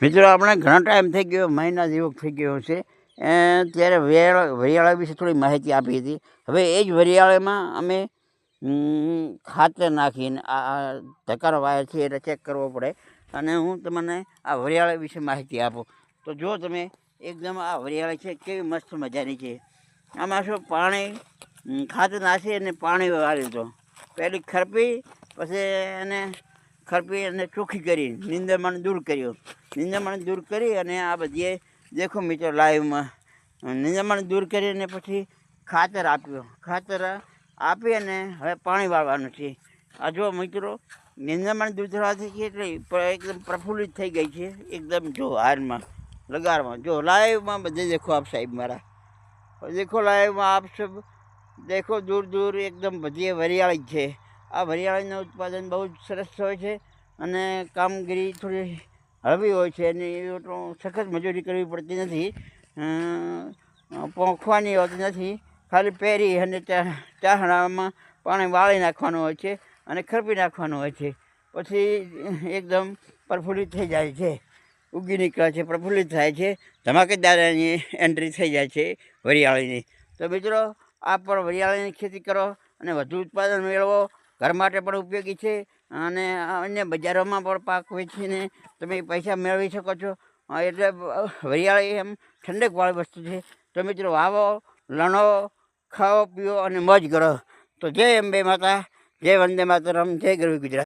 મિત્રો આપણે ઘણા ટાઈમ થઈ ગયો, મહિના જેવો થઈ ગયો છે, ત્યારે વરિયાળા વિશે થોડી માહિતી આપી હતી. હવે એ જ વરિયાળામાં અમે ખાતર નાખીને આ ધકારો વાય છે એટલે ચેક કરવો પડે, અને હું તમને આ વરિયાળા વિશે માહિતી આપું. તો જો તમે એકદમ આ વરિયાળી છે કેવી મસ્ત મજાની છે. આમાં શું પાણી ખાતર નાખી અને પાણી વાળ્યું તો પહેલી ખરપી, પછી એને ખરપી અને ચોખ્ખી કરી, નીંદરમાને દૂર કર્યો. નીંદરમાને દૂર કરી અને આ બધી દેખો મિત્રો લાઈવમાં નીંદરમાને દૂર કરીને પછી ખાતર આપ્યો. ખાતર આપી અને હવે પાણી વાળવાનું છે. આ જો મિત્રો નીંદરમાને દૂર થવાથી એટલે એકદમ પ્રફુલ્લિત થઈ ગઈ છે એકદમ. જો હારમાં લગાડમાં જો લાઈવમાં બધે દેખો આપ સાહેબ મારા, દેખો લાઈવમાં આપ સબ દેખો, દૂર દૂર એકદમ બધી વરિયાળી છે. આ વરિયાળીનું ઉત્પાદન બહુ જ સરસ હોય છે અને કામગીરી થોડી હળવી હોય છે અને એ સખત મજૂરી કરવી પડતી નથી, પોંખવાની હોતી નથી. ખાલી પહેરી અને ચાહણામાં પાણી વાળી નાખવાનું હોય છે અને ખરપી નાખવાનું હોય છે. પછી એકદમ પ્રફુલ્લિત થઈ જાય છે, ઉગી નીકળે છે, પ્રફુલ્લિત થાય છે, ધમાકેદાર એની એન્ટ્રી થઈ જાય છે વરિયાળીની. તો મિત્રો આપ પણ વરિયાળીની ખેતી કરો અને વધુ ઉત્પાદન મેળવો. ઘર માટે પણ ઉપયોગી છે અને અન્ય બજારોમાં પણ પાક વેચીને તમે પૈસા મેળવી શકો છો. એટલે વરિયાળી એમ ઠંડકવાળી વસ્તુ છે. તો મિત્રો વાવો, લણો, ખાઓ, પીઓ અને મોજ કરો. તો જય અંબે માતા, જય વંદે માતરમ, જય ગરવી ગુજરાત.